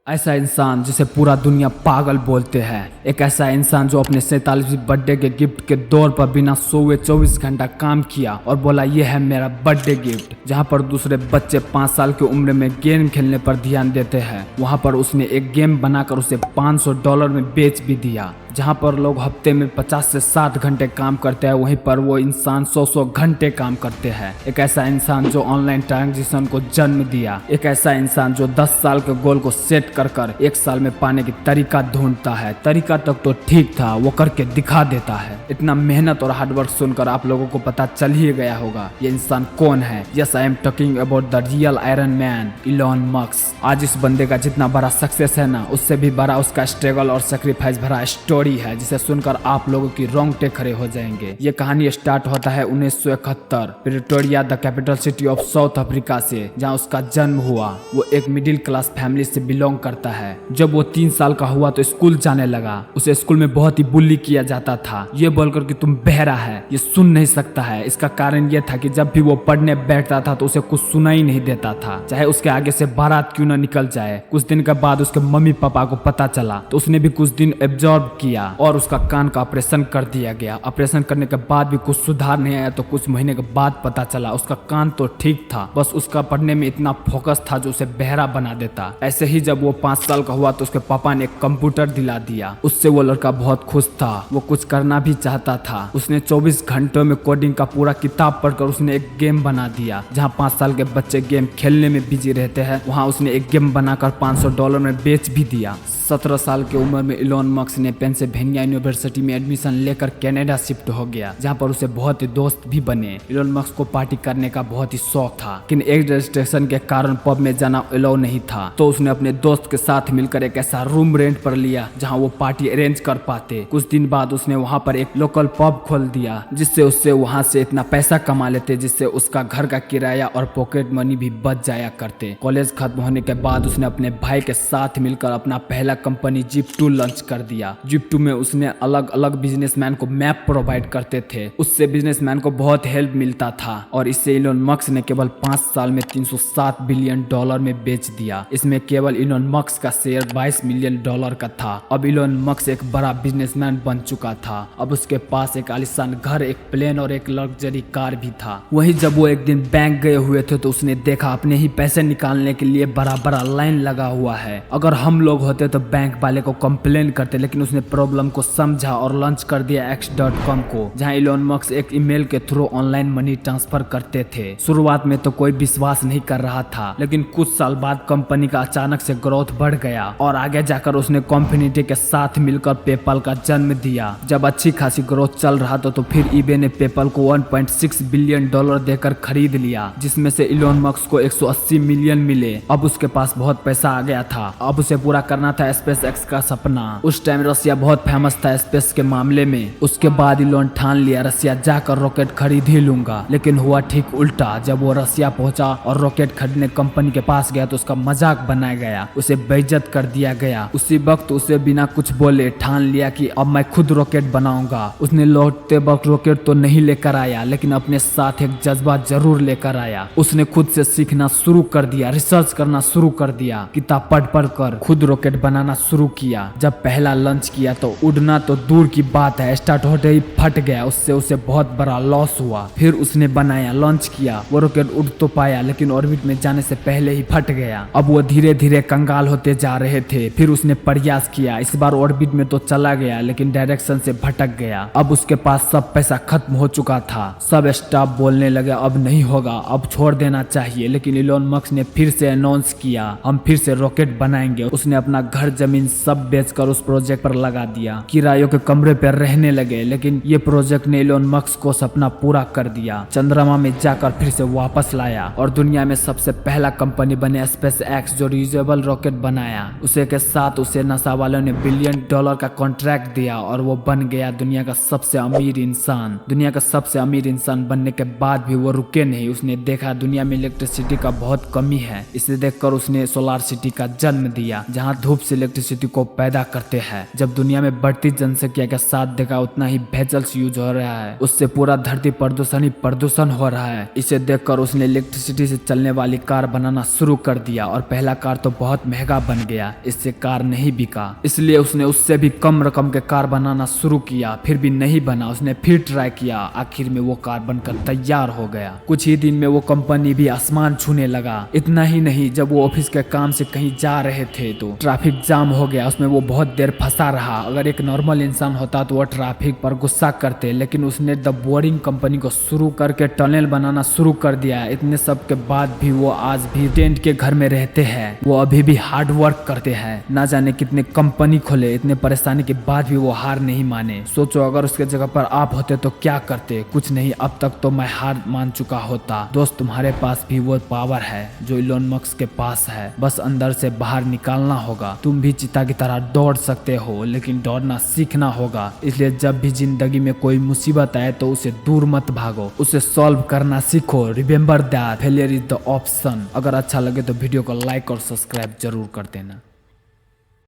ऐसा इंसान जिसे पूरा दुनिया पागल बोलते हैं। एक ऐसा इंसान जो अपने 47वीं बर्थडे के गिफ्ट के दौर पर बिना सोए 24 घंटा काम किया और बोला ये है मेरा बर्थडे गिफ्ट। जहां पर दूसरे बच्चे 5 साल की उम्र में गेम खेलने पर ध्यान देते हैं, वहां पर उसने एक गेम बनाकर उसे $500 में बेच भी दिया। जहां पर लोग हफ्ते में 50 से 60 घंटे काम करते हैं, वहीं पर वो इंसान 100 घंटे काम करते हैं। एक ऐसा इंसान जो ऑनलाइन ट्रांजेक्शन को जन्म दिया। एक ऐसा इंसान जो 10 साल के गोल को सेट कर 1 साल में पाने की तरीका ढूंढता है। तरीका तक तो ठीक था, वो करके दिखा देता है। इतना मेहनत और हार्डवर्क सुनकर आप लोगों को पता चल ही गया होगा ये इंसान कौन है। Yes, I am talking about the real iron man, Elon Musk. आज इस बंदे का जितना बड़ा सक्सेस है ना, उससे भी बड़ा उसका स्ट्रगल और सेक्रीफाइस भरा स्टोरी है, जिसे सुनकर आप लोगों की रोंगटे खड़े हो जाएंगे। ये कहानी स्टार्ट होता है 1971 Pretoria, the capital city of south Africa से, जहां उसका जन्म हुआ। वो एक मिडिल क्लास फैमिली से बिलोंग करता है। जब वो 3 साल का हुआ तो स्कूल जाने लगा। उसे स्कूल में बहुत ही बुली किया जाता था, ये बोलकर कि तुम बहरा है, ये सुन नहीं सकता है। इसका कारण ये था कि जब भी वो पढ़ने बैठता था तो उसे कुछ सुनाई नहीं देता था, चाहे उसके आगे से बारात क्यों न निकल जाए। कुछ दिन के बाद उसके मम्मी पापा को पता चला तो उसने भी कुछ दिन एब्जॉर्ब किया और उसका कान का ऑपरेशन कर दिया गया। ऑपरेशन करने के बाद भी कुछ सुधार नहीं आया तो कुछ महीने के बाद पता चला उसका कान तो ठीक था, बस उसका पढ़ने में इतना फोकस था जो उसे बहरा बना देता। ऐसे ही जब वो 5 साल का हुआ तो उसके पापा ने एक कंप्यूटर दिला दिया। उससे वो लड़का बहुत खुश था, वो कुछ करना भी चाहता था। उसने 24 घंटों में कोडिंग का पूरा किताब पढ़कर उसने एक गेम बना दिया। जहाँ 5 साल के बच्चे गेम खेलने में बिजी रहते हैं, वहाँ उसने एक गेम बनाकर $500 में बेच भी दिया। 17 साल की उम्र में इलॉन मस्क ने पेंसिल्वेनिया यूनिवर्सिटी में एडमिशन लेकर कनाडा शिफ्ट हो गया, जहां पर उसे बहुत ही दोस्त भी बने। इलॉन मस्क को पार्टी करने का बहुत ही शौक था, लेकिन एक रजिस्ट्रेशन के कारण पब में जाना अलाउ नहीं था, तो उसने अपने दोस्त के साथ मिलकर एक ऐसा रूम रेंट पर लिया जहां वो पार्टी अरेंज कर पाते। कुछ दिन बाद उसने वहां पर एक लोकल पब खोल दिया, जिससे उससे वहां से इतना पैसा कमा लेते जिससे उसका घर का किराया और पॉकेट मनी भी बच जाया करते। कॉलेज खत्म होने के बाद उसने अपने भाई के साथ मिलकर अपना पहला कंपनी जिप2 लॉन्च कर दिया। जिप2 में उसने अलग अलग बिजनेसमैन को मैप प्रोवाइड करते थे, उससे बिजनेसमैन को बहुत हेल्प मिलता था और इससे इलॉन मस्क ने केवल 5 साल में $307 बिलियन में बेच दिया। इसमें केवल इलॉन मस्क का शेयर $22 मिलियन का था। अब इलॉन मस्क एक बड़ा बिजनेसमैन बन चुका था। अब उसके पास एक आलीशान घर, एक प्लेन और एक लग्जरी कार भी था। वहीं जब वो एक दिन बैंक गए हुए थे तो उसने देखा अपने ही पैसे निकालने के लिए बड़ा बड़ा लाइन लगा हुआ है। अगर हम लोग होते तो बैंक वाले को कंप्लेन करते, लेकिन उसने प्रॉब्लम को समझा और लॉन्च कर दिया X.com को, जहां इलॉन मस्क एक ईमेल के थ्रू ऑनलाइन मनी ट्रांसफर करते थे। शुरुआत में तो कोई विश्वास नहीं कर रहा था, लेकिन कुछ साल बाद कंपनी का अचानक से ग्रोथ बढ़ गया और आगे जाकर उसने कम्युनिटी के साथ मिलकर पेपल का जन्म दिया। जब अच्छी खासी ग्रोथ चल रहा था तो फिर ईबे ने पेपल को $1.6 बिलियन देकर खरीद लिया, जिसमें से इलॉन मस्क को 180 मिलियन मिले। अब उसके पास बहुत पैसा आ गया था, अब उसे पूरा करना था स्पेस एक्स का सपना। उस टाइम रसिया बहुत फेमस था स्पेस के मामले में। उसके बाद इलॉन ठान लिया रसिया जाकर रॉकेट खरीद ही लूंगा, लेकिन हुआ ठीक उल्टा। जब वो रसिया पहुंचा और रॉकेट खरीदने कंपनी के पास गया तो उसका मजाक बनाया गया, उसे बेइज्जत कर दिया गया। उसी वक्त उसे बिना कुछ बोले ठान लिया कि अब मैं खुद रॉकेट बनाऊंगा। उसने लौटते वक्त रॉकेट तो नहीं लेकर आया, लेकिन अपने साथ एक जज्बा जरूर लेकर आया। उसने खुद से सीखना शुरू कर दिया, रिसर्च करना शुरू कर दिया, किताब पढ़ कर खुद रॉकेट बनाना शुरू किया। जब पहला लॉन्च किया तो उड़ना तो दूर की बात है, स्टार्ट होते ही फट गया। उससे उसे बहुत बड़ा लॉस हुआ। फिर उसने बनाया, लॉन्च किया, वो रॉकेट उड़ तो पाया लेकिन ऑर्बिट में जाने से पहले ही फट गया। अब वो धीरे धीरे कंगाल होते जा रहे थे। फिर उसने प्रयास किया, इस बार ऑर्बिट में तो चला गया लेकिन डायरेक्शन से भटक गया। अब उसके पास सब पैसा खत्म हो चुका था। सब स्टाफ बोलने लगे अब नहीं होगा, अब छोड़ देना चाहिए। लेकिन इलॉन मस्क ने फिर से अनाउंस किया हम फिर से रॉकेट बनाएंगे। उसने अपना घर जमीन सब बेचकर उस प्रोजेक्ट पर लगा दिया। किरायों के कमरे पर रहने लगे, लेकिन ये प्रोजेक्ट ने इलॉन मस्क को सपना पूरा कर दिया। चंद्रमा में जाकर फिर से वापस लाया और दुनिया में सबसे पहला कंपनी बने स्पेस एक्स, जो रियूजेबल रॉकेट बनाया। उसे के साथ उसे नासा वालों ने $1 बिलियन का कॉन्ट्रैक्ट दिया और वो बन गया दुनिया का सबसे अमीर इंसान। दुनिया का सबसे अमीर इंसान बनने के बाद भी वो रुके नहीं। उसने देखा दुनिया में इलेक्ट्रिसिटी का बहुत कमी है, इसे देखकर उसने सोलार सिटी का जन्म दिया, जहाँ धूप से इलेक्ट्रिसिटी को पैदा करते हैं। जब दुनिया में बढ़ती जनसंख्या के साथ देखा उतना ही वेहिकल्स यूज हो रहा है, उससे पूरा धरती प्रदूषण ही प्रदूषण हो रहा है। इसे देखकर उसने इलेक्ट्रिसिटी से चलने वाली कार बनाना शुरू कर दिया और पहला कार तो बहुत महंगा बन गया, इससे कार नहीं बिका। इसलिए उसने उससे भी कम रकम के कार बनाना शुरू किया, फिर भी नहीं बना। उसने फिर ट्राई किया, आखिर में वो कार बनकर तैयार हो गया। कुछ ही दिन में वो कंपनी भी आसमान छूने लगा। इतना ही नहीं, जब वो ऑफिस के काम से कहीं जा रहे थे तो ट्रैफिक जाम हो गया, उसमें वो बहुत देर फंसा रहा। अगर एक नॉर्मल इंसान होता तो वो ट्रैफिक पर गुस्सा करते, लेकिन उसने द बोरिंग कंपनी को शुरू करके टनल बनाना शुरू कर दिया। इतने सब के बाद भी वो आज भी टेंट के घर में रहते हैं। वो अभी भी हार्ड वर्क करते हैं। ना जाने कितने कंपनी खोले, इतने परेशानी के बाद भी वो हार नहीं माने। सोचो अगर उसके जगह पर आप होते तो क्या करते? कुछ नहीं, अब तक तो मैं हार मान चुका होता। दोस्त, तुम्हारे पास भी वो पावर है जो इलोन मस्क के पास है, बस अंदर से बाहर निकालना होगा। तुम भी चीता की तरह दौड़ सकते हो, लेकिन दौड़ना सीखना होगा। इसलिए जब भी जिंदगी में कोई मुसीबत आए तो उसे दूर मत भागो, उसे सॉल्व करना सीखो। Remember that failure is the option. अगर अच्छा लगे तो वीडियो को लाइक और सब्सक्राइब जरूर कर देना।